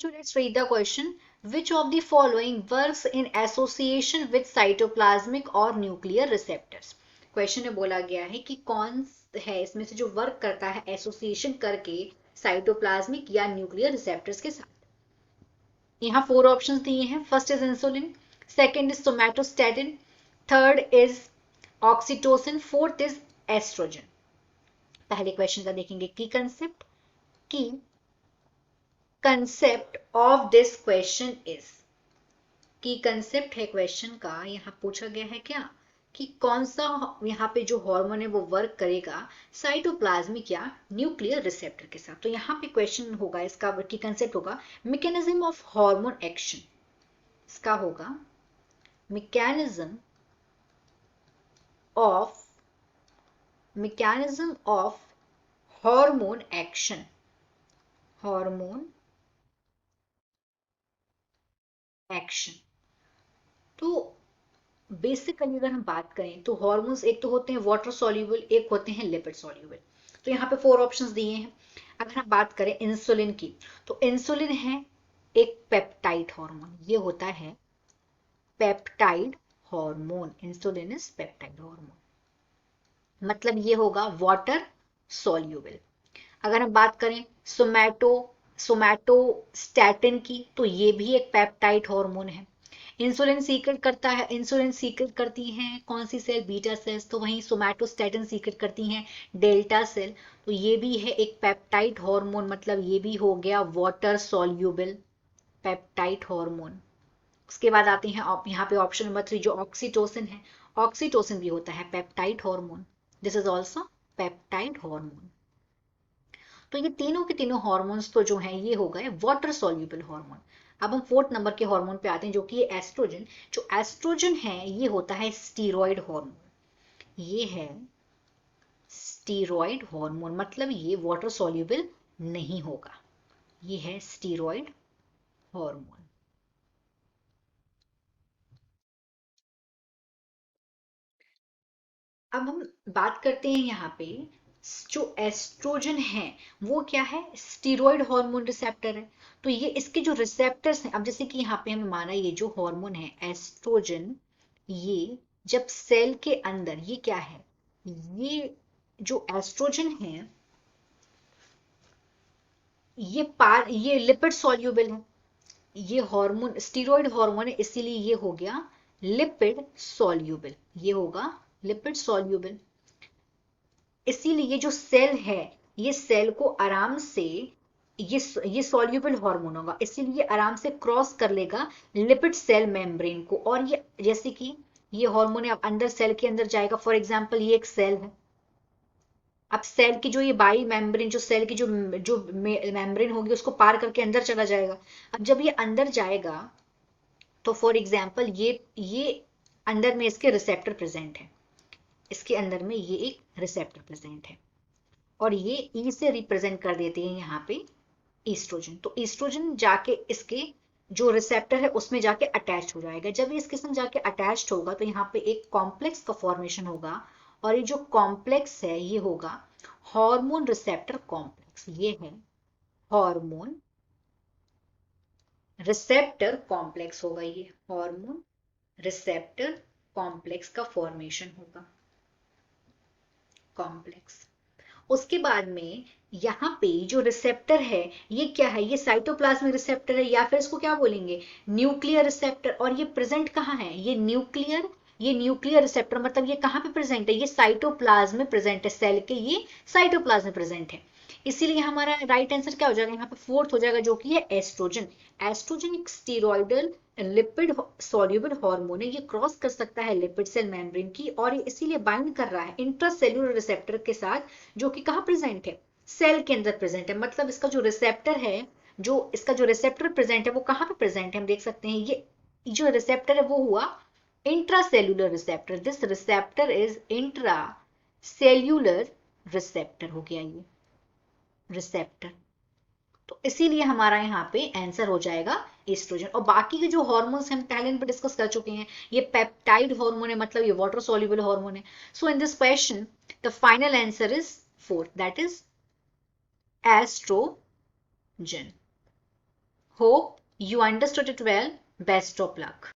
bachcho, let's read the question. Which of the following works in association with cytoplasmic or nuclear receptors? Question में बोला गया है कि कौन है इसमें से जो वर्क करता है एसोसिएशन करके साइटोप्लाज्मिक या न्यूक्लियर रिसेप्टर्स के साथ। यहाँ 4 ऑप्शंस दिए हैं। First is insulin, second is somatostatin, third is oxytocin, fourth is oestrogen. पहले क्वेश्चन का देखेंगे key concept. Key concept of this question is, key concept है क्वेश्चन का, यहाँ पूछा गया है क्या कि कौन सा यहाँ पे जो हार्मोन है वो वर्क करेगा साइटोप्लाज्मिक या न्यूक्लियर रिसेप्टर के साथ। तो यहाँ पे क्वेश्चन होगा इसका की कंसेप्ट होगा मैकेनिज्म ऑफ हार्मोन एक्शन। इसका होगा mechanism of hormone action, hormone action. तो बेसिकली अगर हम बात करें तो हॉर्मोन्स एक तो होते हैं वाटर सॉल्यूबल, एक होते हैं लिपिड सॉल्यूबल। तो यहाँ पे 4 ऑप्शंस दिए हैं। अगर हम बात करें इंसुलिन की, तो इंसुलिन है एक पेप्टाइड हार्मोन, ये होता है peptide hormone. Insulin is peptide hormone, मतलब ये होगा वाटर सॉल्यूबल। अगर हम बात करें सोमैटोस्टैटिन की, तो ये भी एक पेप्टाइड हार्मोन है। इंसुलिन सीक्रेट करता है, इंसुलिन सीक्रेट करती हैं कौन सी सेल, बीटा सेल्स, तो वहीं सोमैटोस्टैटिन सीक्रेट करती हैं डेल्टा सेल। तो ये भी है एक पेप्टाइड हार्मोन, मतलब ये भी हो गया वाटर सॉल्यूबल पेप्टाइड हार्मोन। उसके बाद आते हैं यहाँ पे ऑप्शन नंबर 3 जो ऑक्सीटोसिन है। ऑक्सीटोसिन भी होता है peptide hormone, this is also peptide hormone. तो ये तीनों के तीनों हॉर्मोन्स तो जो हैं ये हो गए वाटर सॉल्यूबल हार्मोन। अब हम 4th नंबर के हार्मोन पे आते हैं जो कि एस्ट्रोजन। जो एस्ट्रोजन है ये होता है स्टीरॉयड हार्मोन, ये है स्टीरॉयड हार्मोन, मतलब ये वाटर सॉल्यूबल नहीं होगा, ये है स्टीरॉयड हार्मोन। अब हम बात करते हैं यहाँ पे जो एस्ट्रोजन है वो क्या है, स्टीरॉयड हार्मोन रिसेप्टर है। तो ये इसके जो रिसेप्टर्स हैं, अब जैसे कि यहाँ पे हमें माना ये जो हार्मोन है एस्ट्रोजन, ये जब सेल के अंदर ये क्या है, ये जो एस्ट्रोजन है ये लिपिड सॉल्यूबल है। ये हार्मोन स्टीरॉयड हार्मोन है, इसीलिए ये हो गया लिपिड सॉल्यूबल, ये होगा लिपिड सॉल्यूबल। इसीलिए जो सेल है ये सेल को आराम से ये सॉल्यूबल हार्मोन होगा, इसीलिए आराम से क्रॉस कर लेगा लिपिड सेल मेम्ब्रेन को। और ये जैसे कि ये हार्मोन अब अंदर सेल के अंदर जाएगा, फॉर एग्जांपल ये एक सेल है। अब सेल की जो ये बाई मेम्ब्रेन, जो सेल की जो जो मेम्ब्रेन होगी उसको पार करके अंदर चला जाएगा। अब जब ये अंदर जाएगा तो फॉर एग्जांपल ये अंदर में इसके रिसेप्टर प्रेजेंट है, इसके अंदर में ये एक रिसेप्टर प्रेजेंट है और ये ई से रिप्रेजेंट कर देते हैं यहाँ पे ईस्ट्रोजन। तो ईस्ट्रोजन जाके इसके जो रिसेप्टर है उसमें जाके अटैच हो जाएगा। जब ये इसके संग जाके अटैच होगा तो यहाँ पे एक कॉम्प्लेक्स का फॉर्मेशन होगा और ये जो कॉम्प्लेक्स है ये होगा हार्मोन रिसेप्टर कॉम्प्लेक्स, ये है हार्मोन रिसेप्टर कॉम्प्लेक्स होगा, ये हार्मोन रिसेप्टर कॉम्प्लेक्स का फॉर्मेशन होगा, कॉम्प्लेक्स। उसके बाद में यहाँ पे जो रिसेप्टर है ये क्या है, ये साइटोप्लाज्मिक रिसेप्टर है या फिर इसको क्या बोलेंगे, न्यूक्लियर रिसेप्टर। और ये प्रेजेंट कहाँ है, ये न्यूक्लियर रिसेप्टर, मतलब ये कहाँ पे प्रेजेंट है, ये साइटोप्लाज्म में प्रेजेंट है, सेल के ये साइटोप्लाज्म में प्रेजेंट है। इसीलिए हमारा राइट आंसर क्या हो जाएगा, यहाँ पे 4th हो जाएगा जो कि है एस्ट्रोजन। एस्ट्रोजन एक स्टीरॉयडल लिपिड सॉल्युबल हार्मोन है, ये क्रॉस कर सकता है लिपिड सेल मेम्ब्रेन की और ये इसीलिए बाइंड कर रहा है इंट्रासेल्यूलर रिसेप्टर के साथ जो कि कहाँ प्रेजेंट है, सेल के अंदर प्रेजेंट है। मतलब इसका जो रिसेप्टर है, जो इसका जो रिसेप्टर प्रेजेंट है वो कहाँ पे प्रेजेंट है, हम देख सकते हैं ये जो रिसेप्टर है वो हुआ intracellular receptor, this receptor is intra cellular receptor हो गया ये रिसेप्टर। तो इसीलिए हमारा यहाँ पे आंसर हो जाएगा एस्ट्रोजन। और बाकी के जो हॉर्मोन्स हम पहले पे डिस्कस कर चुके हैं, ये पेप्टाइड हार्मोन है, मतलब ये वाटर सॉल्युबल हार्मोन है। So in this question the final answer is 4th, that is estrogen. Hope you understood it well. Best of luck.